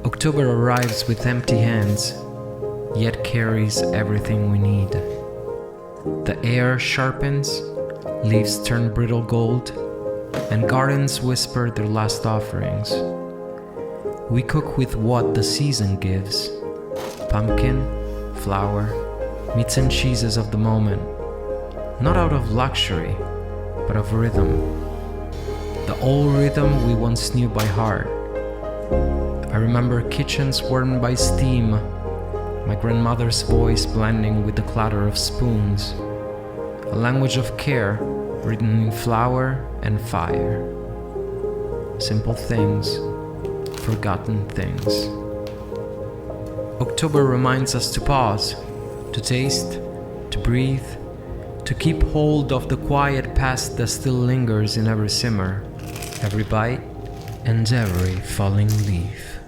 October arrives with empty hands, yet carries everything we need. The air sharpens, leaves turn brittle gold, and gardens whisper their last offerings. We cook with what the season gives: pumpkin, flour, meats and cheeses of the moment, not out of luxury, but of rhythm. The old rhythm we once knew by heart. I remember kitchens warmed by steam, my grandmother's voice blending with the clatter of spoons, a language of care written in flour and fire. Simple things, forgotten things. October reminds us to pause, to taste, to breathe, to keep hold of the quiet past that still lingers in every simmer, every bite, and every falling leaf.